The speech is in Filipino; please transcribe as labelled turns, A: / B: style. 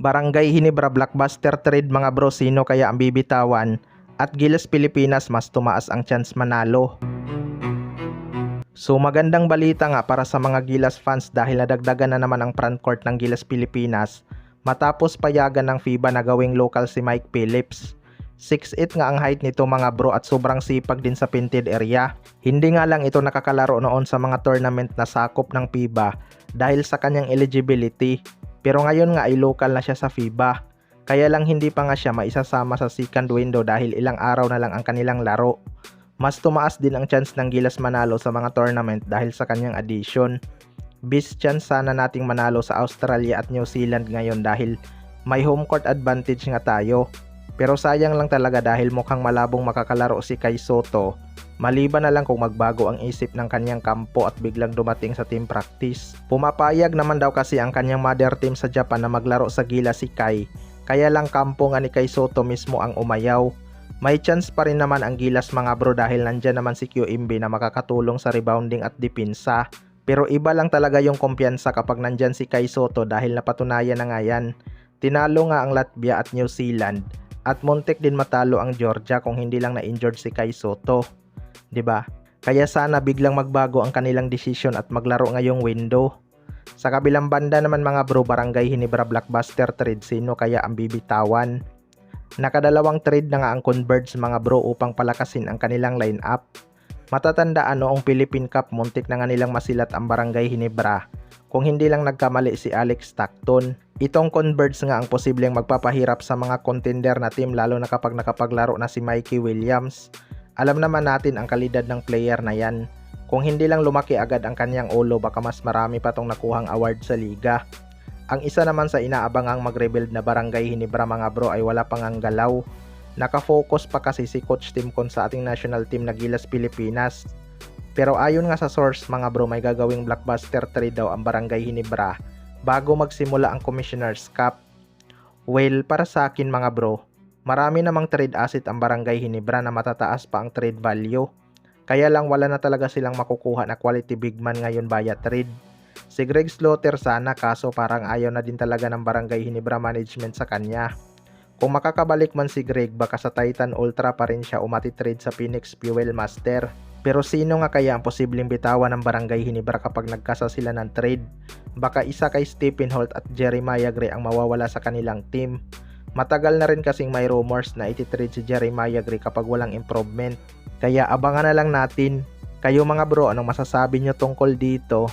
A: Barangay Hinebra blockbuster trade mga bro, sino kaya ang bibitawan? At Gilas Pilipinas mas tumaas ang chance manalo. So magandang balita nga para sa mga Gilas fans dahil nadagdagan na naman ang frontcourt ng Gilas Pilipinas matapos payagan ng FIBA na gawing local si Mike Phillips. 6'8 nga ang height nito mga bro at sobrang sipag din sa painted area. Hindi nga lang ito nakakalaro noon sa mga tournament na sakop ng FIBA dahil sa kanyang eligibility. Pero ngayon nga ay local na siya sa FIBA. Kaya lang hindi pa nga siya maisasama sa second window dahil ilang araw na lang ang kanilang laro. Mas tumaas din ang chance ng Gilas manalo sa mga tournament dahil sa kanyang addition. Best chance sana nating manalo sa Australia at New Zealand ngayon dahil may home court advantage nga tayo. Pero sayang lang talaga dahil mukhang malabong makakalaro si Kai Sotto. Maliban na lang kung magbago ang isip ng kanyang kampo at biglang dumating sa team practice. Pumapayag naman daw kasi ang kanyang mother team sa Japan na maglaro sa Gilas si Kai. Kaya lang kampo nga ni Kai Sotto mismo ang umayaw. May chance pa rin naman ang Gilas mga bro dahil nandyan naman si QMB na makakatulong sa rebounding at depensa. Pero iba lang talaga yung kumpiyansa kapag nandyan si Kai Sotto dahil napatunayan na nga yan. Tinalo nga ang Latvia at New Zealand. At muntik din matalo ang Georgia kung hindi lang na-injured si Kai Sotto. 'Di ba? Kaya sana biglang magbago ang kanilang desisyon at maglaro ngayong window. Sa kabilang banda naman mga bro, Barangay Hinebra blockbuster trade, sino kaya ang bibitawan? Nakadalawang trade na nga ang Converge mga bro upang palakasin ang kanilang lineup. Matatandaan noong Philippine Cup muntik na nga nilang masilat ang Barangay Hinebra. Kung hindi lang nagkamali si Alex Stockton. Itong Converge nga ang posibleng magpapahirap sa mga contender na team lalo na kapag nakapaglaro na si Mikey Williams. Alam naman natin ang kalidad ng player na yan. Kung hindi lang lumaki agad ang kanyang ulo baka mas marami pa tong nakuhang award sa liga. Ang isa naman sa inaabangang mag-rebuild na Barangay Hinebra mga bro ay wala pang ang galaw. Nakafocus pa kasi si Coach Tim Con sa ating national team na Gilas Pilipinas. Pero ayon nga sa source mga bro, may gagawing blockbuster trade daw ang Barangay Hinebra bago magsimula ang Commissioner's Cup. Well, para sa akin mga bro, marami namang trade asset ang Barangay Hinebra na matataas pa ang trade value. Kaya lang wala na talaga silang makukuha na quality big man ngayon via trade. Si Greg Slaughter sana kaso parang ayaw na din talaga ng Barangay Hinebra management sa kanya. Kung makakabalik man si Greg baka sa Titan Ultra pa rin siya umati-trade sa Phoenix Fuel Master. Pero sino nga kaya ang posibleng bitawan ng Barangay Hinebra kapag nagkasa sila ng trade? Baka isa kay Stephen Holt at Jeremiah Gray ang mawawala sa kanilang team. Matagal na rin kasing may rumors na iti-trade si Jeremiah Gray kapag walang improvement. Kaya abangan na lang natin. Kayo mga bro, anong masasabi nyo tungkol dito?